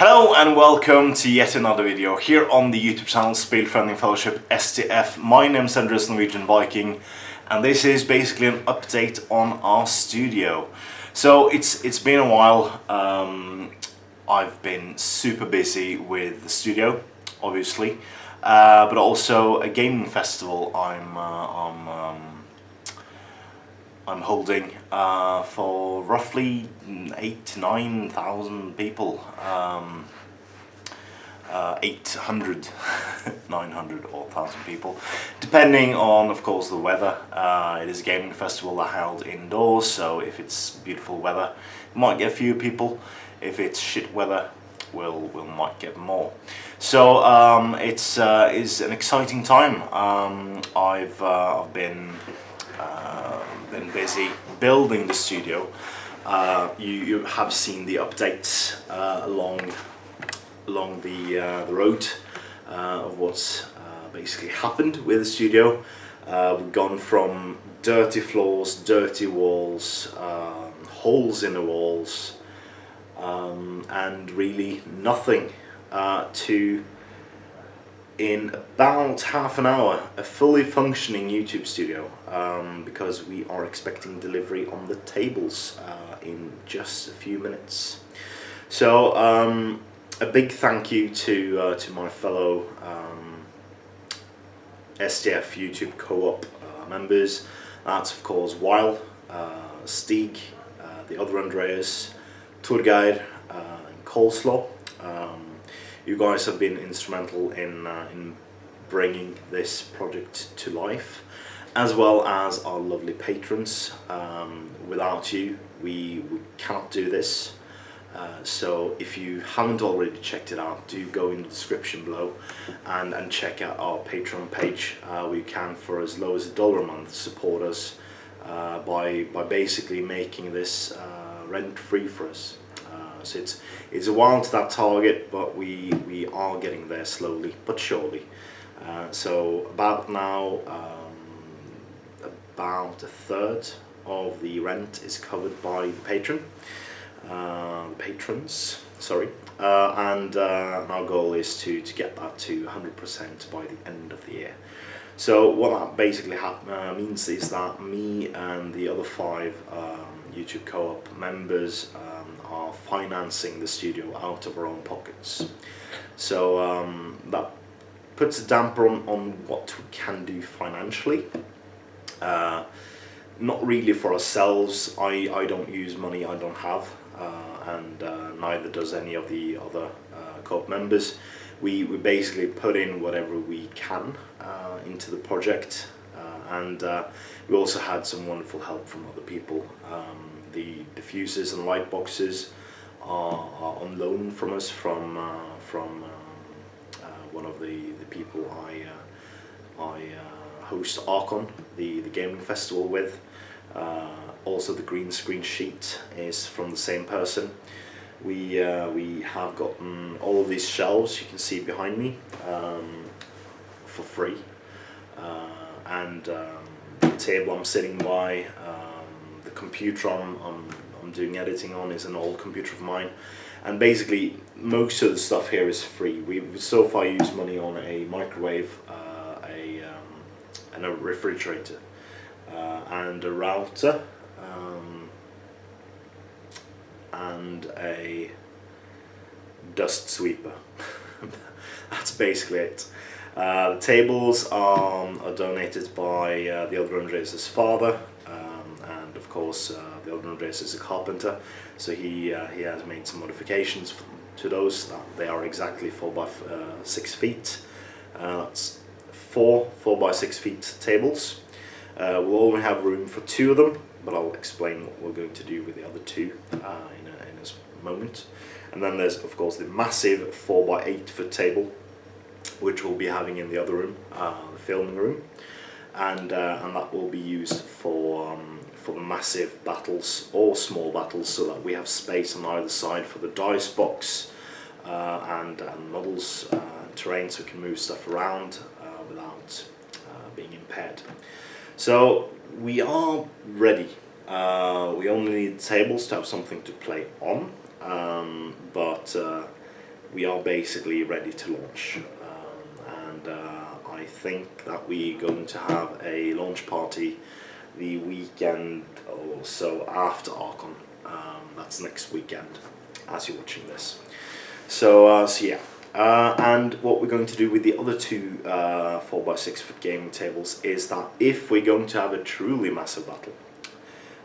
Hello and welcome to yet another video here on the YouTube channel Spelfriending Fellowship STF. My name is Andres Norwegian Viking and this is basically an update on our studio. So it's been a while. I've been super busy with the studio, obviously, but also a gaming festival I'm holding for roughly 8,000 to 9,000 people. 800, 900 or 1,000 people, depending on, of course, the weather. It is a gaming festival that held indoors, so if it's beautiful weather, we might get a few people. If it's shit weather, we might get more. So it's an exciting time. I've been busy building the studio. You have seen the updates along the road of what's basically happened with the studio. We've gone from dirty floors, dirty walls, holes in the walls, and really nothing to, in about half an hour, a fully functioning YouTube studio, because we are expecting delivery on the tables in just a few minutes. So a big thank you to my fellow STF YouTube co-op members. That's of course Weil, Stig, the other Andreas, Turgeir, and Coleslaw. You guys have been instrumental in bringing this project to life, as well as our lovely patrons. Without you, we cannot do this. So if you haven't already checked it out, do go in the description below and check out our Patreon page. We can, for as low as $1 a month, support us by basically making this rent-free for us. So it's a while to that target, but we are getting there slowly but surely. So about now, about a third of the rent is covered by the patrons, sorry, and our goal is to get that to 100% by the end of the year. So what that basically means is that me and the other 5 YouTube co-op members are financing the studio out of our own pockets. So that puts a damper on what we can do financially. Not really for ourselves. I don't use money I don't have, and neither does any of the other co-op members. We basically put in whatever we can into the project, and we also had some wonderful help from other people. The diffusers and light boxes are on loan from us from one of the people I host Archon, the gaming festival, with. Also the green screen sheet is from the same person. We have gotten all of these shelves you can see behind me for free, and the table I'm sitting by, the computer I'm doing editing on is an old computer of mine, and basically most of the stuff here is free. We've so far used money on a microwave, and a refrigerator, and a router, and a dust sweeper. That's basically it. The tables are donated by the other Andreas' father, and of course the other Andreas is a carpenter, so he has made some modifications to those. They are exactly 4 by 6 feet. That's 4 by 6 feet tables. We'll only have room for 2 of them, but I'll explain what we're going to do with the other 2 in a moment. And then there's of course the massive 4 by 8 foot table, which we'll be having in the other room, the filming room, and that will be used for the massive battles or small battles, so that we have space on either side for the dice box and models and terrain, so we can move stuff around without being impaired. So we are ready. We only need tables to have something to play on, but we are basically ready to launch, and I think that we're going to have a launch party the weekend or so after Archon. That's next weekend as you're watching this. So yeah. And what we're going to do with the other two 4x6 foot gaming tables is that if we're going to have a truly massive battle,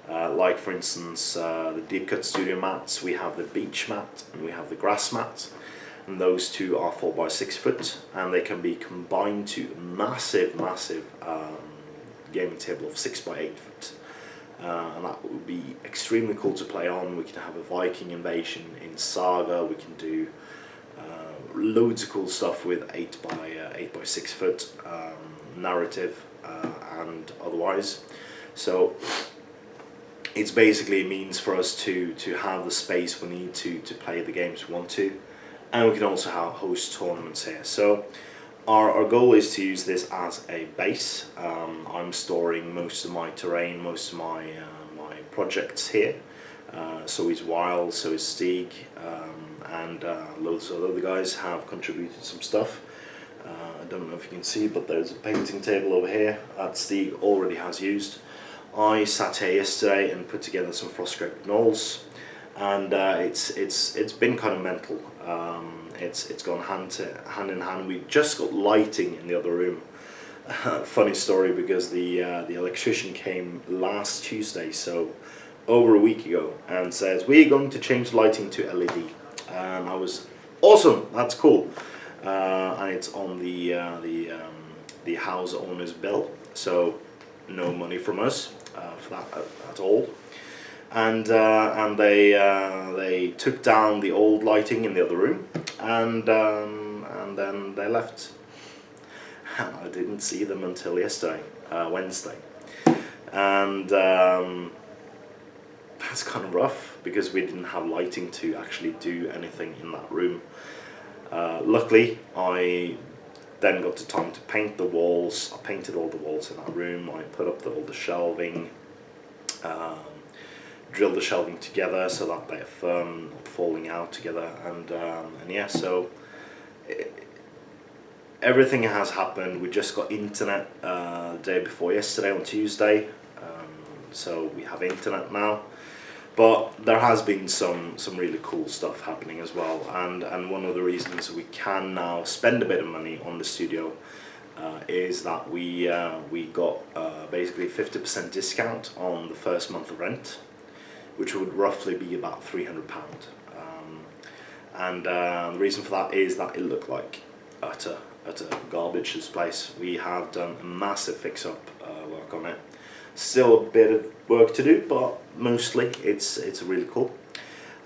like for instance the deep cut studio mats, we have the beach mat and we have the grass mat, and those two are 4x6 foot, and they can be combined to a massive gaming table of 6x8 foot. And that would be extremely cool to play on. We can have a Viking invasion in Saga, we can do loads of cool stuff with 8x6 foot narrative and otherwise. So it's basically a means for us to have the space we need to play the games we want to, and we can also host tournaments here. So our goal is to use this as a base. I'm storing most of my terrain, most of my projects here. So is Wild, so is Stieg, and loads of other guys have contributed some stuff. I don't know if you can see, but there's a painting table over here that Stieg already has used. I sat here yesterday and put together some Frostgrave Knolls, and it's been kind of mental. It's gone hand in hand. We just got lighting in the other room. Funny story, because the electrician came last Tuesday, so over a week ago, and says we're going to change the lighting to LED, and I was awesome. That's cool, and it's on the house owner's bill, so no money from us for that at all. And they took down the old lighting in the other room, and then they left. And I didn't see them until yesterday, Wednesday, and that's kind of rough because we didn't have lighting to actually do anything in that room. Luckily, I then got the time to paint the walls. I painted all the walls in that room. I put up all the shelving. Drill the shelving together so that they're firm, not falling out together, and yeah, so everything has happened. We just got internet the day before yesterday on Tuesday, so we have internet now, but there has been some really cool stuff happening as well, and one of the reasons we can now spend a bit of money on the studio is that we got basically 50% discount on the first month of rent, which would roughly be about £300. And the reason for that is that it looked like utter garbage, this place. We have done a massive fix-up work on it. Still a bit of work to do, but mostly it's really cool.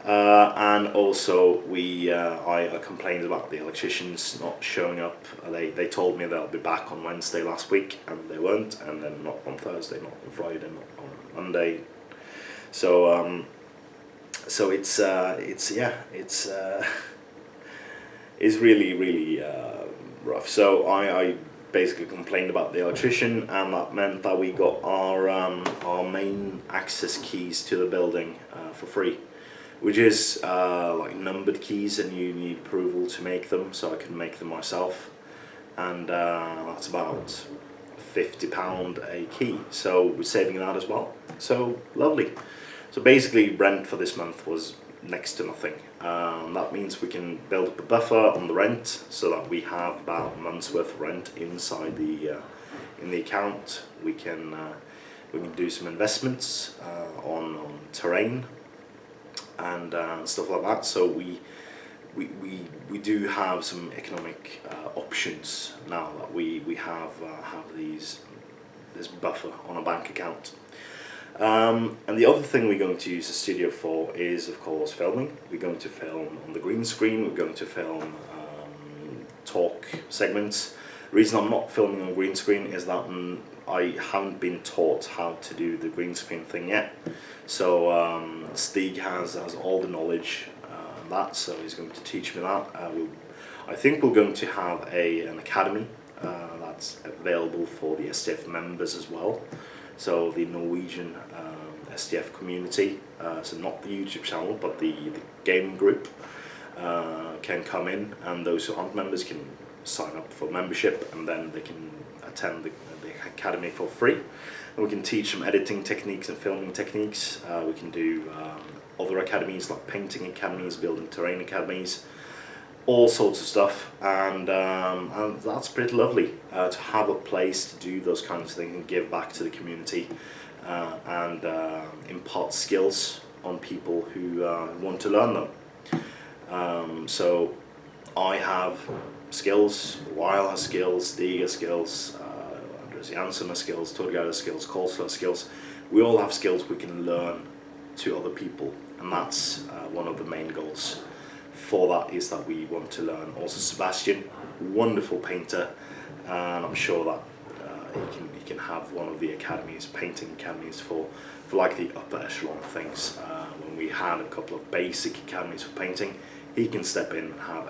And also I complained about the electricians not showing up. They told me they'll be back on Wednesday last week, and they weren't, and then not on Thursday, not on Friday, not on Monday. So it's really rough. So I basically complained about the electrician, and that meant that we got our main access keys to the building for free, which is like numbered keys, and you need approval to make them. So I can make them myself, and that's about £50 a key. So we're saving that as well. So lovely. So basically, rent for this month was next to nothing. That means we can build up a buffer on the rent, so that we have about a month's worth of rent inside in the account. We can do some investments on terrain and stuff like that. So we do have some economic options now that we have this buffer on a bank account. And the other thing we're going to use the studio for is, of course, filming. We're going to film on the green screen. We're going to film talk segments. The reason I'm not filming on green screen is that I haven't been taught how to do the green screen thing yet. So Stieg has all the knowledge on that, so he's going to teach me that. I think we're going to have an academy that's available for the STF members as well. So the Norwegian STF community, so not the YouTube channel, but the gaming group. can come in, and those who aren't members can sign up for membership, and then they can attend the academy for free. And we can teach them editing techniques and filming techniques. We can do other academies like painting academies, building terrain academies, all sorts of stuff, and that's pretty lovely to have a place to do those kinds of things and give back to the community and impart skills on people who want to learn them. So I have skills, Weil has skills, Stieg has skills, Andreas Jansson has skills, Torgeir has skills, Kolsla has skills. We all have skills we can learn to other people, and that's one of the main goals for that, is that we want to learn. Also Sebastian, wonderful painter, and I'm sure that he can have one of the academies, painting academies for like the upper echelon things. When we had a couple of basic academies for painting, he can step in and have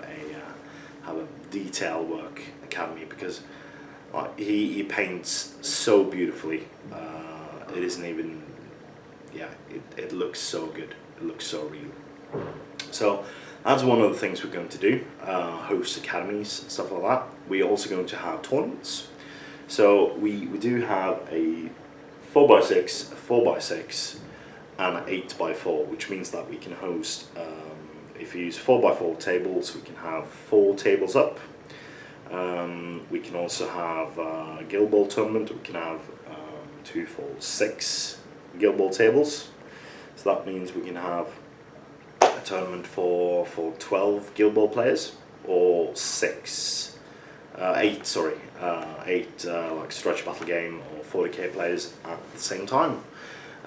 a detail work academy, because he paints so beautifully. It isn't even, it looks so good, it looks so real. So that's one of the things we're going to do, host academies and stuff like that. We're also going to have tournaments. So we do have a 4x6, a 4x6 and an 8x4, which means that we can host, if you use 4x4 tables, we can have 4 tables up. We can also have a Guild Ball tournament. We can have 2, 4, 6 Guild Ball tables. So that means we can have a tournament for 12 Guild Ball players, or 8 like Stretch Battle Game or 40k players at the same time,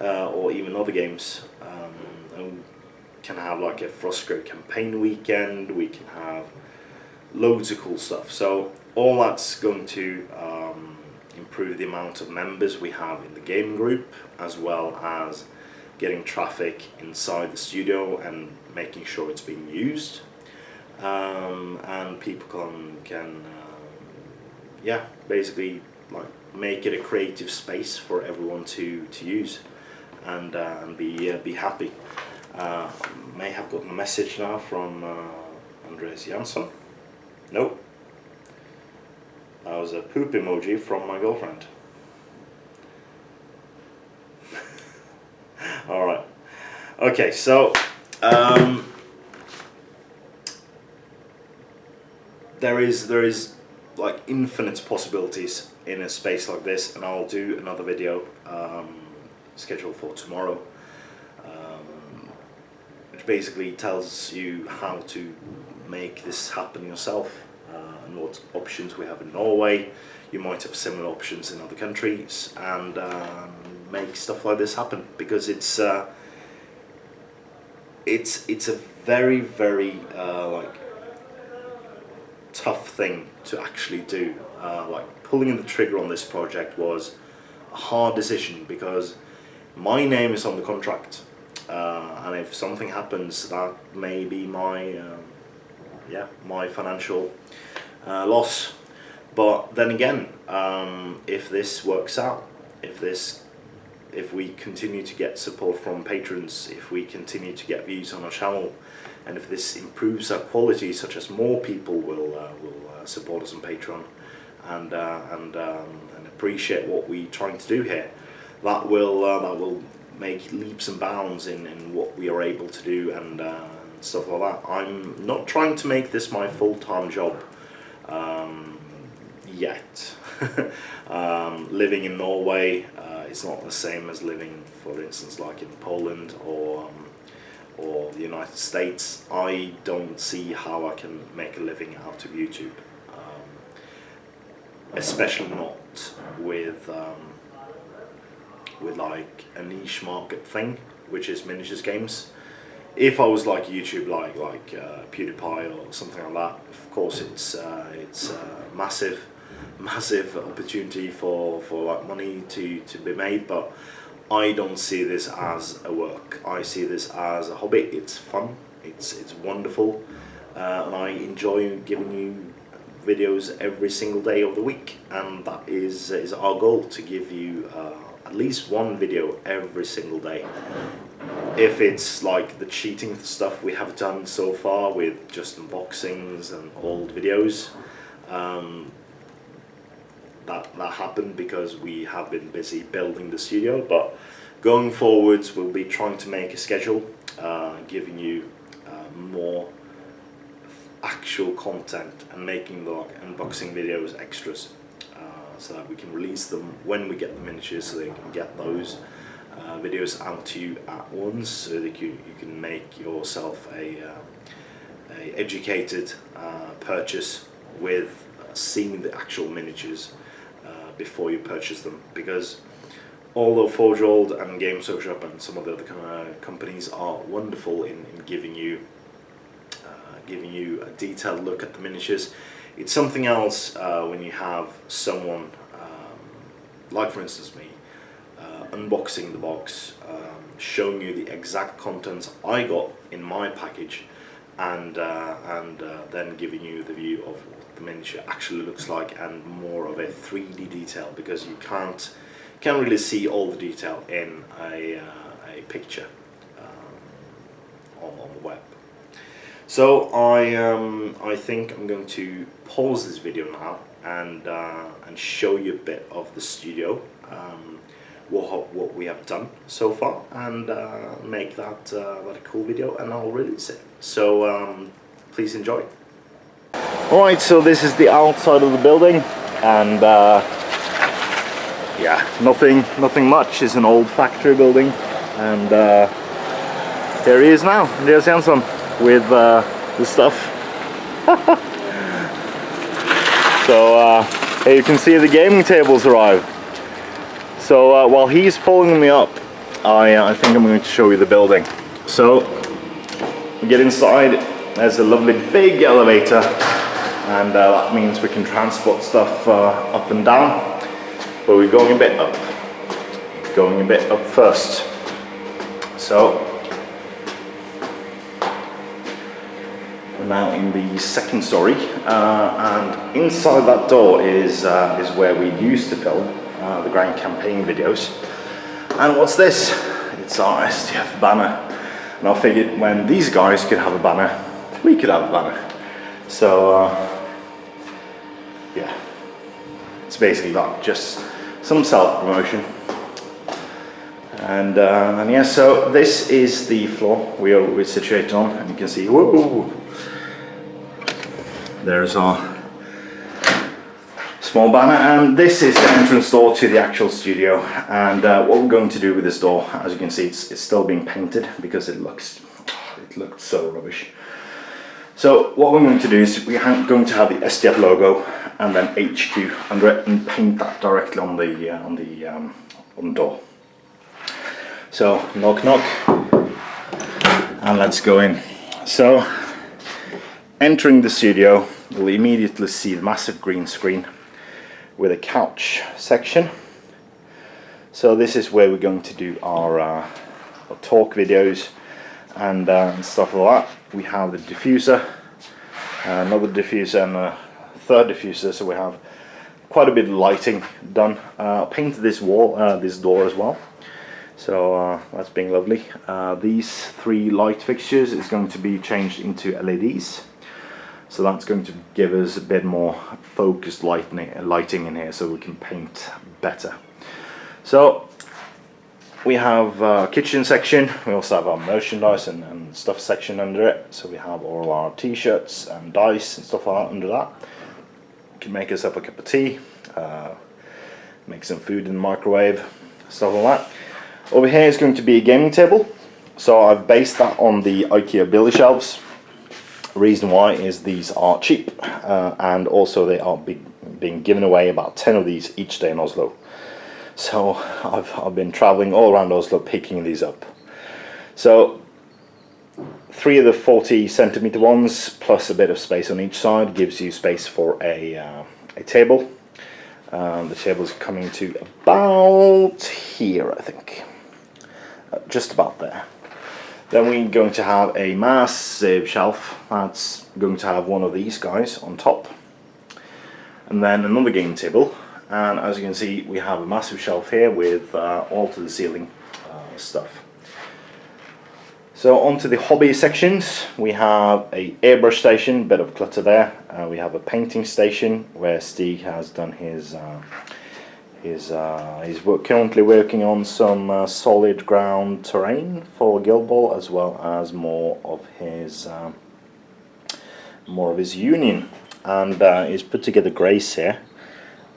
or even other games. And can have like a Frostgrave campaign weekend. We can have loads of cool stuff. So all that's going to improve the amount of members we have in the gaming group, as well as getting traffic inside the studio and making sure it's being used, and people can basically like make it a creative space for everyone to use and be happy. May have gotten a message now from Andreas Jansson. Nope. That was a poop emoji from my girlfriend. Alright. Okay, so there is like infinite possibilities in a space like this, and I'll do another video scheduled for tomorrow, which basically tells you how to make this happen yourself, and what options we have in Norway. You might have similar options in other countries, and make stuff like this happen, because it's a very, very like tough thing to actually do. Like pulling the trigger on this project was a hard decision, because my name is on the contract, and if something happens, that may be my my financial loss. But then again, if this works out, if we continue to get support from patrons, if we continue to get views on our channel, and if this improves our quality, such as more people will support us on Patreon and appreciate what we're trying to do here, that will make leaps and bounds in what we are able to do and stuff like that. I'm not trying to make this my full-time job yet. Living in Norway is not the same as living, for instance, like in Poland or the United States. I don't see how I can make a living out of YouTube, especially not with like a niche market thing, which is miniatures games. If I was like YouTube, like PewDiePie or something like that, of course it's a massive opportunity for like money to be made, but I don't see this as a work. I see this as a hobby. It's fun, it's wonderful, and I enjoy giving you videos every single day of the week, and that is our goal, to give you at least one video every single day. if it's like the cheating stuff we have done so far with just unboxings and old videos, that happened because we have been busy building the studio. But going forwards, we'll be trying to make a schedule, giving you more actual content and making the unboxing videos extras, so that we can release them when we get the miniatures, so they can get those videos out to you at once, so that you can make yourself a educated purchase with seeing the actual miniatures before you purchase them. Because although Forge World and Games Workshop and some of the other companies are wonderful in giving you a detailed look at the miniatures, it's something else when you have someone like, for instance, me, unboxing the box, showing you the exact contents I got in my package, and then giving you the view of what the miniature actually looks like, and more of a 3D detail, because you can't really see all the detail in a picture on the web. So I think I'm going to pause this video now and show you a bit of the studio, what we have done so far, and make that a cool video, and I'll release it. So please enjoy. Alright, so this is the outside of the building, and yeah, nothing much. It's an old factory building, and there he is now. There's Jansson with the stuff. So here you can see the gaming tables arrived. So while he's following me up, I think I'm going to show you the building. So we get inside. There's a lovely big elevator, and that means we can transport stuff up and down. But we're going a bit up. Going a bit up first. So we're now in the second story, and inside that door is where we used to film the Grand Campaign videos. And what's this? It's our STF banner. And I figured when these guys could have a banner, we could have a banner. So yeah, it's basically that, just some self-promotion. And yeah, so this is the floor we're situated on, and you can see, whoa, there's our small banner, and this is the entrance door to the actual studio. And what we're going to do with this door, as you can see, it's still being painted because it looked so rubbish. So what we're going to do is we're going to have the STF logo and then HQ under it, and paint that directly on the door. So knock knock, and let's go in. So entering the studio, you'll immediately see the massive green screen with a couch section. So this is where we're going to do our talk videos and stuff like that. We have the diffuser, another diffuser, and a third diffuser, so we have quite a bit of lighting done. Painted this wall, this door as well, so that's being lovely. These three light fixtures is going to be changed into LEDs, so that's going to give us a bit more focused lighting in here, so we can paint better. So we have a kitchen section. We also have our merchandise and stuff section under it. So we have all our t-shirts and dice and stuff like that under that. You can make yourself a cup of tea, make some food in the microwave, stuff like that. Over here is going to be a gaming table. So I've based that on the IKEA billy shelves. Reason why is these are cheap, and also they are being given away, about 10 of these each day in Oslo. So I've been traveling all around Oslo picking these up. So 3 of the 40 centimeter ones plus a bit of space on each side gives you space for a table. The table is coming to about here, I think, just about there. Then we're going to have a massive shelf that's going to have one of these guys on top, and then another game table. And as you can see, we have a massive shelf here with all to the ceiling stuff. So onto the hobby sections. We have a airbrush station, bit of clutter there. We have a painting station where Stig has done he's currently working on some solid ground terrain for Guild Ball, as well as more of his union, and he's put together Grace here,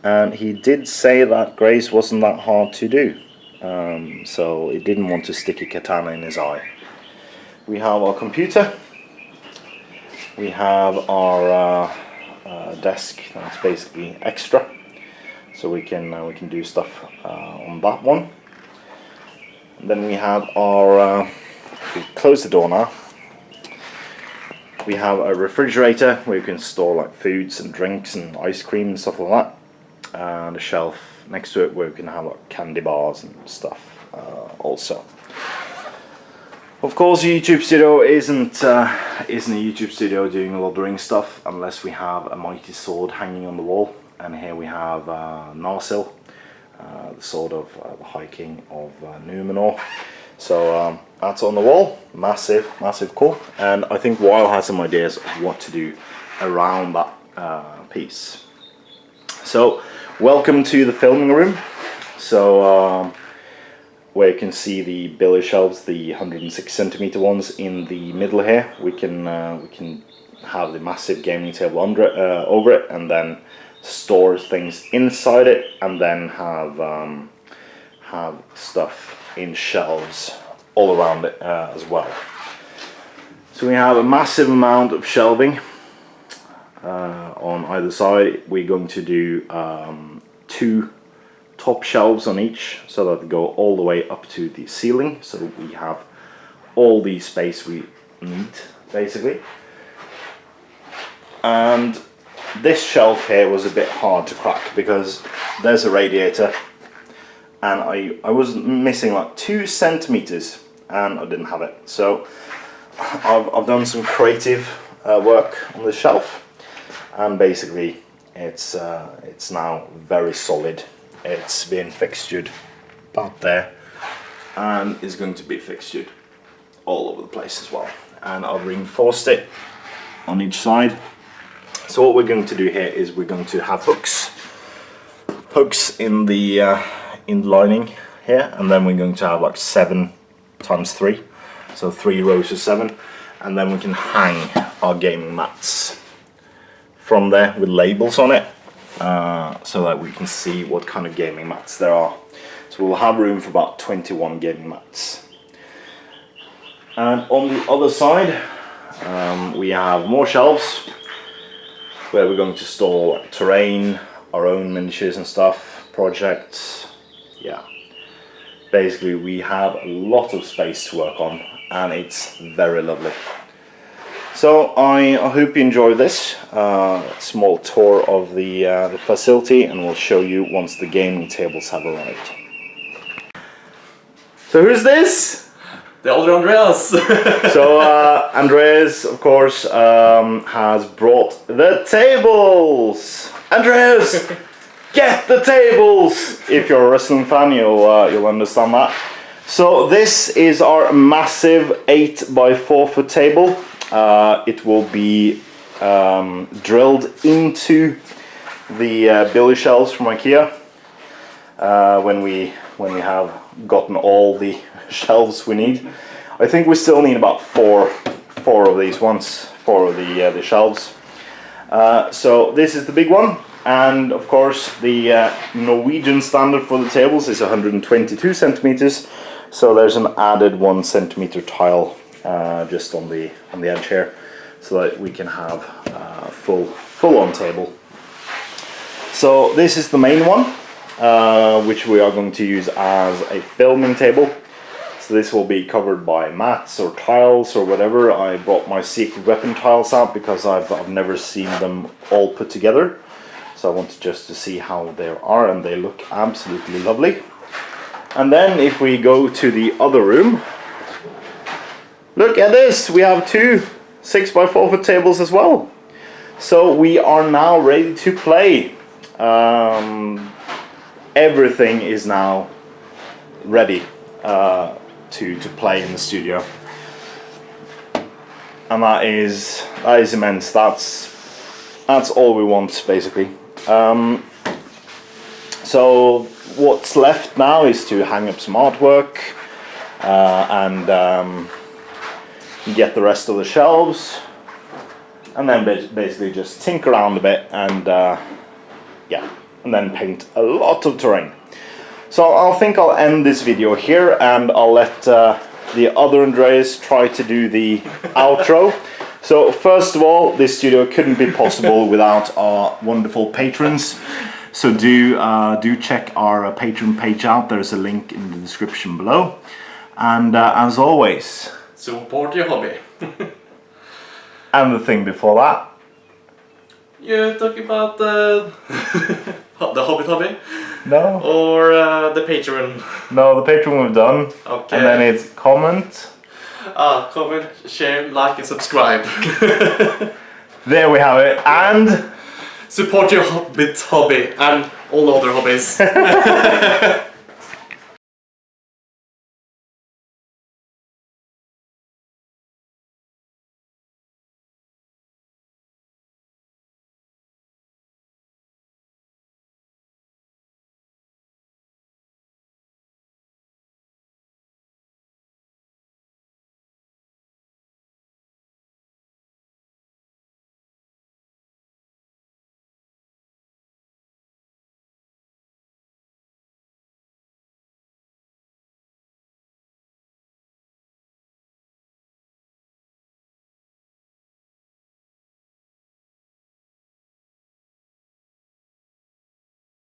and he did say that Grace wasn't that hard to do, so he didn't want to stick a katana in his eye. We have our computer, we have our desk that's basically extra, so we can do stuff on that one. And then we have our if we close the door now, we have a refrigerator where you can store like foods and drinks and ice cream and stuff like that, and a shelf next to it where you can have like candy bars and stuff also. Of course, a YouTube studio isn't a YouTube studio doing Lord of the Rings stuff unless we have a mighty sword hanging on the wall. And here we have Narsil, the sword of the High King of Numenor. So that's on the wall, massive cool. And I think Weil has some ideas of what to do around that piece. So welcome to the filming room. So where you can see the billiard shelves, the 106 centimeter ones in the middle here. We can have the massive gaming table under it, over it, and then store things inside it, and then have stuff in shelves all around it as well. So we have a massive amount of shelving on either side. We're going to do 2 top shelves on each, so that they go all the way up to the ceiling, so we have all the space we need basically. And this shelf here was a bit hard to crack because there's a radiator, and I was missing like 2 centimeters and I didn't have it. So I've done some creative work on the shelf, and basically it's now very solid. It's been fixtured about there, and is going to be fixtured all over the place as well. And I've reinforced it on each side. So what we're going to do here is we're going to have hooks in the lining here, and then we're going to have like 7 times 3, so 3 rows of 7, and then we can hang our gaming mats from there with labels on it, so that we can see what kind of gaming mats there are. So we'll have room for about 21 gaming mats. And on the other side we have more shelves where we're going to store terrain, our own miniatures and stuff, projects. Yeah, basically we have a lot of space to work on, and it's very lovely. So I hope you enjoy this small tour of the facility, and we'll show you once the gaming tables have arrived. So who's this? The older Andreas! So Andreas, of course, has brought the tables! Andreas! Get the tables! If you're a wrestling fan, you'll understand that. So this is our massive 8x4 foot table. It will be drilled into the billiard shelves from IKEA when we have gotten all the shelves we need. I think we still need about four of these ones, 4 of the shelves. So this is the big one, and of course the Norwegian standard for the tables is 122 centimeters. So there's an added 1 centimeter tile just on the edge here, so that we can have a full on table. So this is the main one, which we are going to use as a filming table. So this will be covered by mats or tiles or whatever. I brought my secret weapon tiles out because I've never seen them all put together. So I wanted just to see how they are, and they look absolutely lovely. And then if we go to the other room, look at this, we have 2 6x4 foot tables as well. So we are now ready to play. Everything is now ready to play in the studio. and that is immense. That's all we want, basically. So what's left now is to hang up some artwork and get the rest of the shelves, and then basically just tinker around a bit and yeah, and then paint a lot of terrain. So I think I'll end this video here, and I'll let the other Andreas try to do the outro. So first of all, this studio couldn't be possible without our wonderful patrons. So do check our Patreon page out. There's a link in the description below. And as always, support your hobby. and the thing before that. You talking about the hobby? No. Or the Patreon? No, the Patreon we've done. Okay. And then it's comment. Comment, share, like and subscribe. There we have it. And support your hobby and all other hobbies.